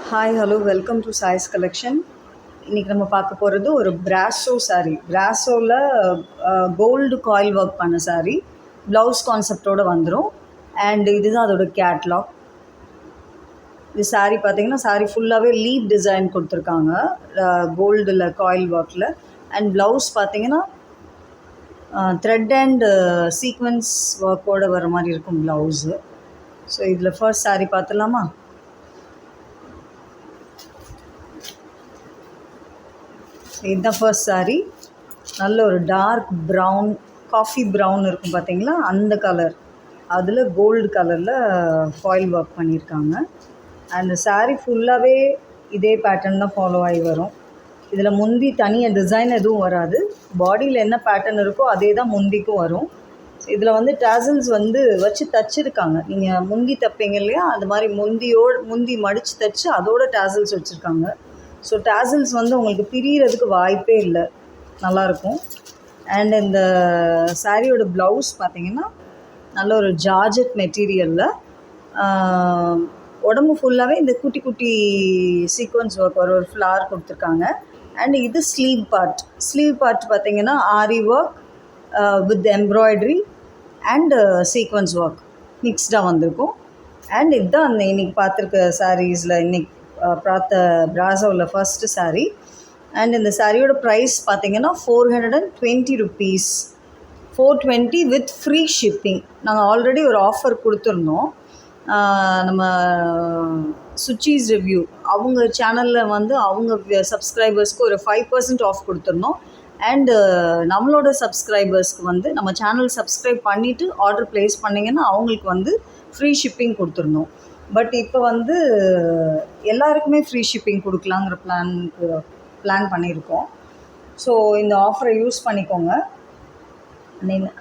Hi hello welcome to choice collection. இன்றைக்கி நம்ம பார்க்க போகிறது ஒரு பிராஸோ சாரீ. பிராஸோவில் கோல்டு காயில் ஒர்க் பண்ண சாரீ, ப்ளவுஸ் கான்செப்டோடு வந்துடும். அண்ட் இதுதான் அதோட கேட்லாக். இது சாரீ பார்த்திங்கன்னா சாரீ ஃபுல்லாகவே லீப் டிசைன் கொடுத்துருக்காங்க கோல்டில் காயில் ஒர்க்கில். அண்ட் ப்ளவுஸ் பார்த்திங்கன்னா த்ரெட் அண்ட் சீக்வன்ஸ் ஒர்க்கோடு வர மாதிரி இருக்கும் ப்ளவுஸு. ஸோ இதில் ஃபர்ஸ்ட் சாரீ பார்த்துடலாமா? இதுதான் ஃபர்ஸ்ட் சாரீ. நல்ல ஒரு டார்க் ப்ரௌன், காஃபி ப்ரௌன் இருக்கும் பார்த்தீங்களா, அந்த கலர். அதில் கோல்டு கலரில் ஃபாயில் ஒர்க் பண்ணியிருக்காங்க. அந்த சாரீ ஃபுல்லாகவே இதே பேட்டர்ன் தான் ஃபாலோ ஆகி வரும். இதில் முந்தி தனியாக டிசைன் எதுவும் வராது. பாடியில் என்ன பேட்டர்ன் இருக்கோ அதே தான் முந்திக்கும் வரும். இதில் வந்து டாசல்ஸ் வந்து வச்சு தச்சுருக்காங்க. நீங்கள் முந்தி தைப்பீங்க இல்லையா, அது மாதிரி முந்தி மடித்து தைச்சு அதோட டாசல்ஸ் வச்சுருக்காங்க. ஸோ டாசல்ஸ் வந்து உங்களுக்கு பிரியறதுக்கு வாய்ப்பே இல்லை, நல்லாயிருக்கும். அண்ட் இந்த சாரியோட ப்ளவுஸ் பார்த்திங்கன்னா நல்ல ஒரு ஜார்ஜெட் மெட்டீரியலில் உடம்பு ஃபுல்லாகவே இந்த குட்டி குட்டி சீக்வன்ஸ் ஒர்க் ஒரு ஃப்ளார் கொடுத்துருக்காங்க. அண்ட் இது ஸ்லீவ் பார்ட் பார்த்திங்கன்னா aari work with embroidery and sequence work மிக்ஸ்டாக வந்திருக்கும். அண்ட் இதுதான் அந்த இன்றைக்கி பார்த்துருக்க சாரீஸில் இன்றைக்கி பார்த்த பிராஸோவில் ஃபஸ்ட்டு சாரீ. அண்ட் இந்த சாரியோட ப்ரைஸ் பார்த்திங்கன்னா 420 rupees, 420 வித் ஃப்ரீ ஷிப்பிங். நாங்கள் ஆல்ரெடி ஒரு ஆஃபர் கொடுத்துருந்தோம். நம்ம சுச்சீஸ் ரிவ்யூ அவங்க சேனலில் வந்து அவங்க சப்ஸ்கிரைபர்ஸ்க்கு ஒரு 5% ஆஃப் கொடுத்துருந்தோம். அண்டு நம்மளோட சப்ஸ்கிரைபர்ஸ்க்கு வந்து நம்ம சேனல் சப்ஸ்கிரைப் பண்ணிவிட்டு ஆர்டர் ப்ளேஸ் பண்ணிங்கன்னா அவங்களுக்கு வந்து ஃப்ரீ ஷிப்பிங் கொடுத்துருந்தோம். பட் இப்போ வந்து எல்லாருக்குமே ஃப்ரீ ஷிப்பிங் கொடுக்கலாங்கிற பிளான் பண்ணியிருக்கோம். ஸோ இந்த ஆஃபரை யூஸ் பண்ணிக்கோங்க.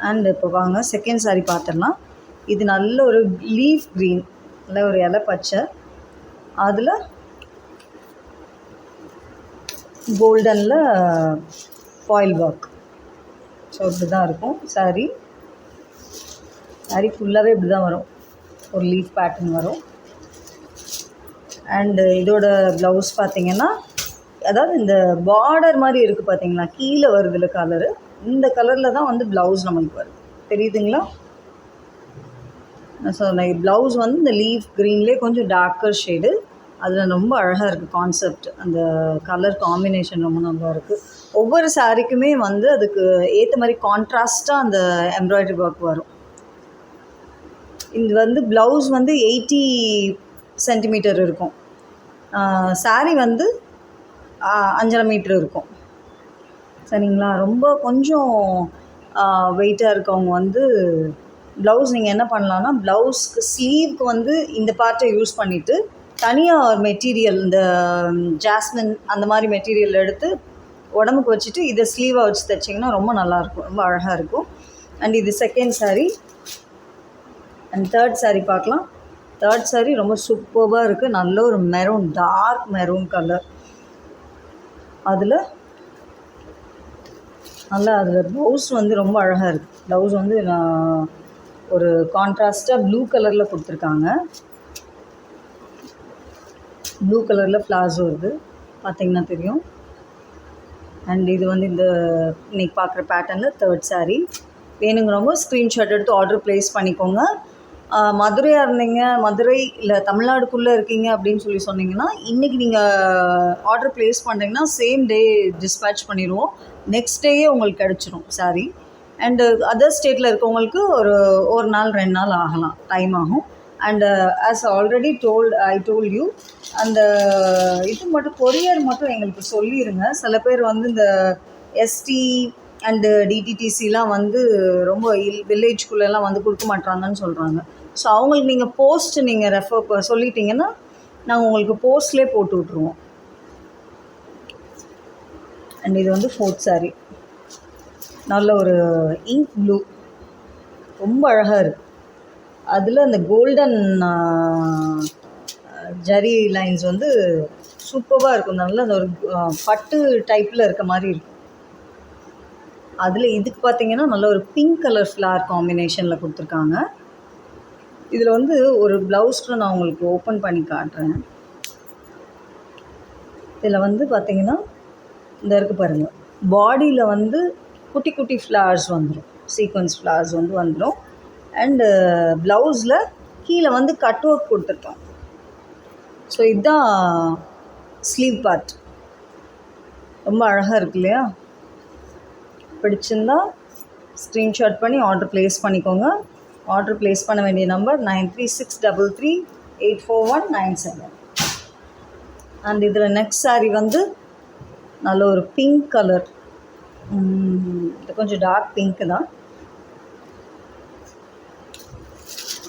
அண்ட் இப்போ வாங்க செகண்ட் சாரீ பார்த்துடலாம். இது நல்ல ஒரு லீஃப் க்ரீன், நல்ல ஒரு இலை பச்சை, அதில் கோல்டனில் ஃபாயில் ஒர்க். ஸோ இப்படி தான் இருக்கும் சாரீ ஃபுல்லாகவே இப்படி தான் வரும், ஒரு லீஃப் பேட்டர்ன் வரும். அண்டு இதோட ப்ளவுஸ் பார்த்திங்கன்னா, அதாவது இந்த பார்டர் மாதிரி இருக்குது பார்த்தீங்களா, கீழே வருதுல கலரு, இந்த கலரில் தான் வந்து ப்ளவுஸ் நம்மளுக்கு வருது, தெரியுதுங்களா? ஸோ ப்ளவுஸ் வந்து இந்த லீஃப் க்ரீன்லேயே கொஞ்சம் டார்க்கர் ஷேடு, அதில் ரொம்ப அழகாக இருக்குது கான்செப்ட். அந்த கலர் காம்பினேஷன் ரொம்ப நல்லா இருக்குது. ஒவ்வொரு சாரீக்குமே வந்து அதுக்கு ஏற்ற மாதிரி கான்ட்ராஸ்ட்டாக அந்த எம்ப்ராய்டரி ஒர்க் வரும். இது வந்து ப்ளவுஸ் வந்து 80 சென்டிமீட்டர் இருக்கும். சாரீ வந்து 5.5 மீட்டர் இருக்கும். சரிங்களா? ரொம்ப கொஞ்சம் வெயிட்டாக இருக்கவங்க வந்து ப்ளவுஸ் நீங்கள் என்ன பண்ணலான்னா, ப்ளவுஸ்க்கு ஸ்லீவ்க்கு வந்து இந்த பார்ட்டை யூஸ் பண்ணிவிட்டு தனியாக ஒரு மெட்டீரியல், இந்த ஜாஸ்மின் அந்த மாதிரி மெட்டீரியல் எடுத்து உடம்புக்கு வச்சுட்டு இதை ஸ்லீவாக வச்சு தைச்சிங்கன்னா ரொம்ப நல்லாயிருக்கும், ரொம்ப அழகாக இருக்கும். அண்ட் இது second sari. And third sari பார்க்கலாம். தேர்ட் சாரீ ரொம்ப சூப்பராக இருக்குது. நல்ல ஒரு மெரூன், டார்க் மெரூன் கலர். அதில் ப்ளவுஸ் வந்து ரொம்ப அழகாக இருக்குது. ப்ளவுஸ் வந்து ஒரு கான்ட்ராஸ்ட்டாக ப்ளூ கலரில் கொடுத்துருக்காங்க. ப்ளூ கலரில் ஃப்ளார்ஸ் வருது, பார்த்திங்கன்னா தெரியும். அண்ட் இது வந்து இந்த இன்றைக்கி பார்க்குற பேட்டர்னில் தேர்ட் சாரீ. வேணுங்கிறவங்க ஸ்க்ரீன்ஷாட் எடுத்து ஆர்டர் ப்ளேஸ் பண்ணிக்கோங்க. மதுரையாக இருந்தீங்க, மதுரை இல்லை தமிழ்நாடுக்குள்ளே இருக்கீங்க அப்படின்னு சொன்னீங்கன்னா, இன்றைக்கி நீங்கள் ஆர்டர் ப்ளேஸ் பண்ணுறீங்கன்னா சேம் டே டிஸ்பேட்ச் பண்ணிடுவோம். நெக்ஸ்ட் டேயே உங்களுக்கு கிடச்சிரும் சாரீ. அண்டு அதர் ஸ்டேட்டில் இருக்கவங்களுக்கு ஒரு நாள் 2 நாள் ஆகலாம், டைம் ஆகும். And as already I told you, அந்த இது மட்டும் கொரியர் மட்டும் எங்களுக்கு சொல்லிடுங்க. சில பேர் வந்து இந்த எஸ்டி அண்டு டிடிடிசிலாம் வந்து ரொம்ப வில்லேஜ்குள்ளெல்லாம் வந்து கொடுக்க மாட்டாங்கன்னு சொல்கிறாங்க. ஸோ அவங்களுக்கு நீங்கள் போஸ்ட் நீங்கள் சொல்லிட்டீங்கன்னா நாங்கள் உங்களுக்கு போஸ்ட்லேயே போட்டு விட்ருவோம். அண்ட் இது வந்து ஃபோர்த் சாரீ. நல்ல ஒரு இங்க் ப்ளூ, ரொம்ப அழகாக இருக்குது. அதில் அந்த கோல்டன் ஜரி லைன்ஸ் வந்து சூப்பராக இருக்கும். நல்ல அந்த ஒரு பட்டு டைப்பில் இருக்க மாதிரி இருக்கும். அதில் இதுக்கு பார்த்திங்கன்னா நல்ல ஒரு பிங்க் கலர் ஃப்ளார் காம்பினேஷனில் கொடுத்துருக்காங்க. இதில் வந்து ஒரு ப்ளவுஸ் கூட நான் உங்களுக்கு ஓப்பன் பண்ணி காட்டுறேன். இதில் வந்து பார்த்திங்கன்னா இந்த இருக்குது பாருங்கள், பாடியில் வந்து குட்டி குட்டி ஃப்ளவர்ஸ் வந்துடும், சீக்வன்ஸ் ஃப்ளவர்ஸ் வந்து வந்துடும். அண்டு ப்ளவுஸில் கீழே வந்து கட் ஒர்க் கொடுத்துருக்கோம். ஸோ இதுதான் ஸ்லீவ் பார்ட். ரொம்ப அழகாக இருக்கு இல்லையா? பிடிச்சிருந்தா ஸ்க்ரீன்ஷாட் பண்ணி ஆர்டர் ப்ளேஸ் பண்ணிக்கோங்க. ஆர்டர் ப்ளேஸ் பண்ண வேண்டிய நம்பர் 9363384197. அண்ட் இதில் நெக்ஸ்ட் சாரீ வந்து நல்ல ஒரு பிங்க் கலர், இது கொஞ்சம் டார்க் பிங்க்கு தான்.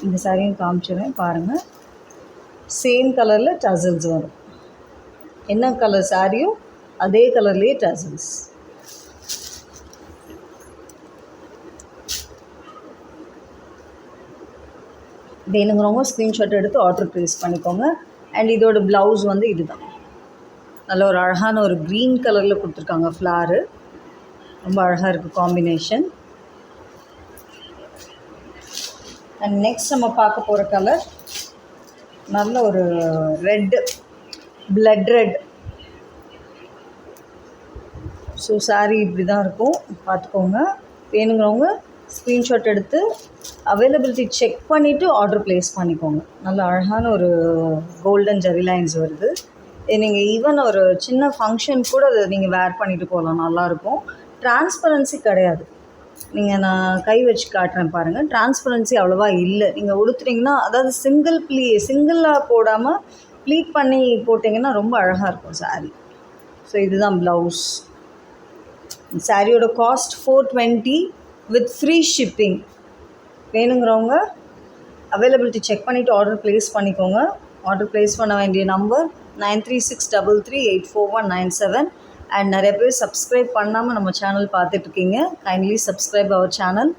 இந்த சாரியும் காமிச்சிடுறேன் பாருங்கள். சேம் கலரில் டசல்ஸ் வரும். என்ன கலர் சாரியோ அதே கலர்லேயே டசல்ஸ். வேணுங்கிறவங்க ஸ்க்ரீன்ஷாட் எடுத்து ஆர்டர் ப்ளேஸ் பண்ணிக்கோங்க. அண்ட் இதோட ப்ளவுஸ் வந்து இதுதான். நல்ல ஒரு அழகான ஒரு க்ரீன் கலரில் கொடுத்துருக்காங்க ஃப்ளாரு. ரொம்ப அழகாக இருக்குது காம்பினேஷன். அண்ட் நெக்ஸ்ட் நம்ம பார்க்க போகிற கலர் நல்ல ஒரு red, blood red. So sari இப்படி தான் இருக்கும், பார்த்துக்கோங்க. வேணுங்கிறவங்க ஸ்க்ரீன்ஷாட் எடுத்து அவைலபிலிட்டி செக் பண்ணிவிட்டு ஆர்டர் ப்ளேஸ் பண்ணிக்கோங்க. நல்ல அழகான ஒரு கோல்டன் ஜெரி லைன்ஸ் வருது. நீங்கள் ஈவன் ஒரு சின்ன ஃபங்க்ஷன் கூட அதை நீங்கள் வேர் பண்ணிவிட்டு போகலாம், நல்லாயிருக்கும். டிரான்ஸ்பரன்சி கிடையாது. நீங்கள் நான் கை வச்சு காட்டுறேன் பாருங்கள், டிரான்ஸ்பரன்சி அவ்வளோவா இல்லை. நீங்கள் உடுத்துட்டிங்கன்னா, அதாவது சிங்கிளாக போடாமல் ப்ளீட் பண்ணி போட்டிங்கன்னா ரொம்ப அழகாக இருக்கும் சாரீ. ஸோ இதுதான் ப்ளவுஸ். சாரியோட காஸ்ட் 420 வித் ஃப்ரீ ஷிப்பிங். வேணுங்கிறவங்க அவைலபிலிட்டி செக் பண்ணிவிட்டு ஆர்டர் ப்ளேஸ் பண்ணிக்கோங்க. ஆர்டர் ப்ளேஸ் பண்ண வேண்டிய நம்பர் 9363384197. அண்ட் நிறைய பேர் சப்ஸ்கிரைப் பண்ணாமல் நம்ம சேனல் பார்த்துட்ருக்கீங்க. Kindly subscribe our channel.